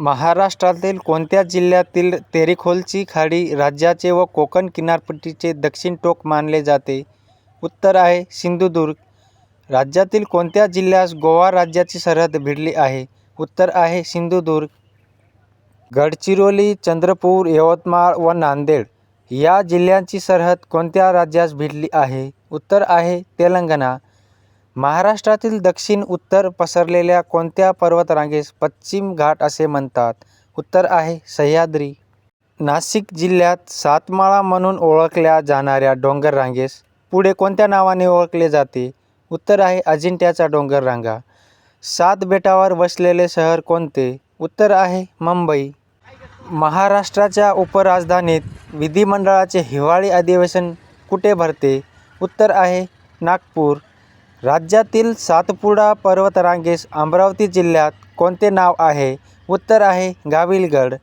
महाराष्ट्रातील कोणत्या जिल्ह्यातील तेरेखोलची खाडी राज्याचे व कोकण किनारपट्टीचे दक्षिण टोक मानले जाते? उत्तर आहे सिंधुदुर्ग. राज्यातील कोणत्या जिल्ह्यास गोवा राज्याची सरहद भिडली आहे? उत्तर आहे सिंधुदुर्ग. गडचिरोली, चंद्रपूर, यवतमाळ व नांदेड या जिल्ह्यांची सरहद कोणत्या राज्यास भिडली आहे? उत्तर आहे तेलंगणा. महाराष्ट्रातील दक्षिण उत्तर पसरलेल्या कोणत्या पर्वतरांगेस पश्चिम घाट असे म्हणतात? उत्तर आहे सह्याद्री. नाशिक जिल्ह्यात सातमाळा म्हणून ओळखल्या जाणाऱ्या डोंगररांगेस पुढे कोणत्या नावाने ओळखले जाते? उत्तर आहे अजिंठ्याच्या डोंगररांगा. 7 बेटावर वसलेले शहर कोणते? उत्तर आहे मुंबई. महाराष्ट्राच्या उपराजधानीत विधिमंडळाचे हिवाळी अधिवेशन कुठे भरते? उत्तर आहे नागपूर. राज्यातील सातपुडा पर्वतरांगेस अमरावती जिल्ह्यात कोणते नाव आहे? उत्तर आहे गाविलगड.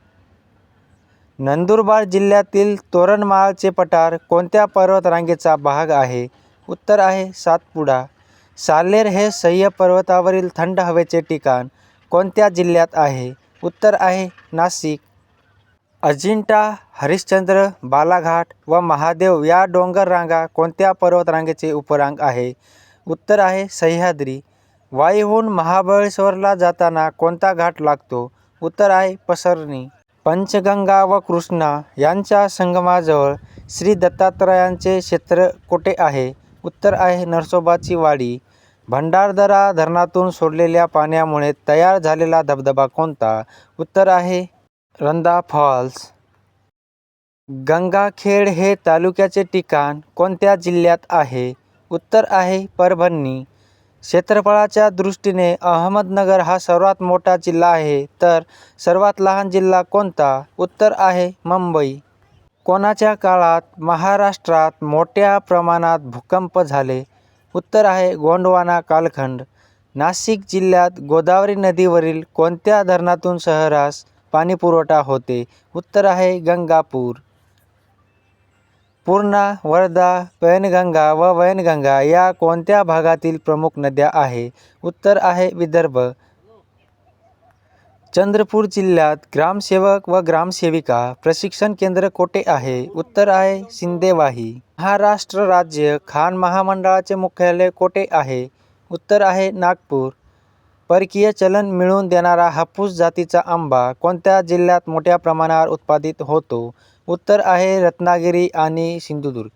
नंदुरबार जिल्ह्यातील तोरणमाळचे पठार कोणत्या पर्वतरांगेचा भाग आहे? उत्तर आहे सातपुडा. साल्हेर हे सह्य पर्वतावरील थंड हवेचे ठिकाण कोणत्या जिल्ह्यात आहे? उत्तर आहे नाशिक. अजिंठा, हरिश्चंद्र, बालाघाट व महादेव या डोंगररांगा कोणत्या पर्वतरांगेचे उपरांग आहे? उत्तर आहे सह्याद्री. वाईहून महाबळेश्वरला जाताना कोणता घाट लागतो? उत्तर आहे पसरणी. पंचगंगा व कृष्णा यांच्या संगमाजवळ श्री दत्तात्रयांचे क्षेत्र कुठे आहे? उत्तर आहे नरसोबाची वाडी. भंडारदरा धरणातून सोडलेल्या पाण्यामुळे तयार झालेला धबधबा कोणता? उत्तर आहे रंधा फॉल्स. गंगाखेड हे तालुक्याचे ठिकाण कोणत्या जिल्ह्यात आहे? उत्तर आहे परभणी. क्षेत्रफळाच्या दृष्टीने अहमदनगर हा सर्वात मोठा जिल्हा आहे, तर सर्वात लहान जिल्हा कोणता? उत्तर आहे मुंबई. कोणाच्या काळात महाराष्ट्रात मोठ्या प्रमाणात भूकंप झाले? उत्तर आहे गोंडवाना कालखंड. नाशिक जिल्ह्यात गोदावरी नदीवरील कोणत्या धरणातून शहरास पाणीपुरवठा होते? उत्तर आहे गंगापूर. पूर्णा, वर्धा, पैनगंगा व वैनगंगा या कोणत्या भागातील प्रमुख नद्या आहे? उत्तर आहे विदर्भ. चंद्रपूर जिल्ह्यात ग्रामसेवक व ग्रामसेविका प्रशिक्षण केंद्र कोठे आहे? उत्तर आहे सिंदेवाही. महाराष्ट्र राज्य खाण महामंडळाचे मुख्यालय कोठे आहे? उत्तर आहे नागपूर. परकीय चलन मिळवून देणारा हापूस जातीचा आंबा कोणत्या जिल्ह्यात मोठ्या प्रमाणावर उत्पादित होतो? उत्तर आहे रत्नागिरी आणि सिंधुदुर्ग.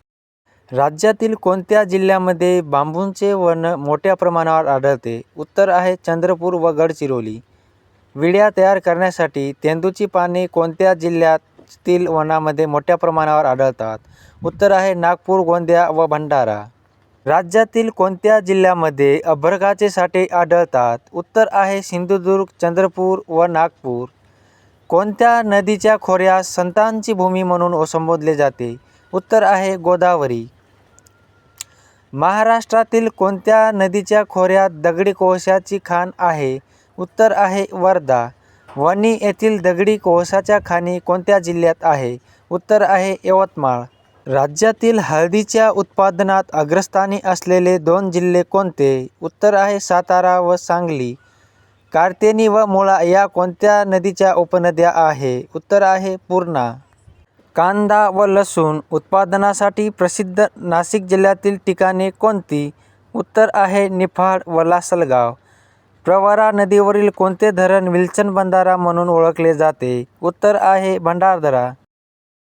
राज्यातील कोणत्या जिल्ह्यामध्ये बांबूचे वन मोठ्या प्रमाणावर आढळते? उत्तर आहे चंद्रपूर व गडचिरोली. विड्या तयार करण्यासाठी तेंदूची पाने कोणत्या जिल्ह्यातील वनामध्ये मोठ्या प्रमाणावर आढळतात? उत्तर आहे नागपूर, गोंदिया व भंडारा. राज्यातील कोणत्या जिल्ह्यामध्ये अभ्रकाचे साठे आढळतात? उत्तर आहे सिंधुदुर्ग, चंद्रपूर व नागपूर. कोणत्या नदीच्या खोऱ्यास संतांची भूमी म्हणून संबोधले जाते? उत्तर आहे गोदावरी. महाराष्ट्रातील कोणत्या नदीच्या खोऱ्यात दगडी कोळशाची खाण आहे? उत्तर आहे वर्धा. वणी येथील दगडी कोळशाच्या खाणी कोणत्या जिल्ह्यात आहे? उत्तर आहे यवतमाळ. राज्यातील हळदीच्या उत्पादनात अग्रस्थानी असलेले 2 जिल्हे कोणते? उत्तर आहे सातारा व सांगली. कार्तेनी व मुळा या कोणत्या नदीच्या उपनद्या आहे? उत्तर आहे पूर्णा. कांदा व लसूण उत्पादनासाठी प्रसिद्ध नाशिक जिल्ह्यातील ठिकाणे कोणती? उत्तर आहे निफाड व लासलगाव. प्रवरा नदीवरील कोणते धरण विल्सन बंधारा म्हणून ओळखले जाते? उत्तर आहे भंडारदरा.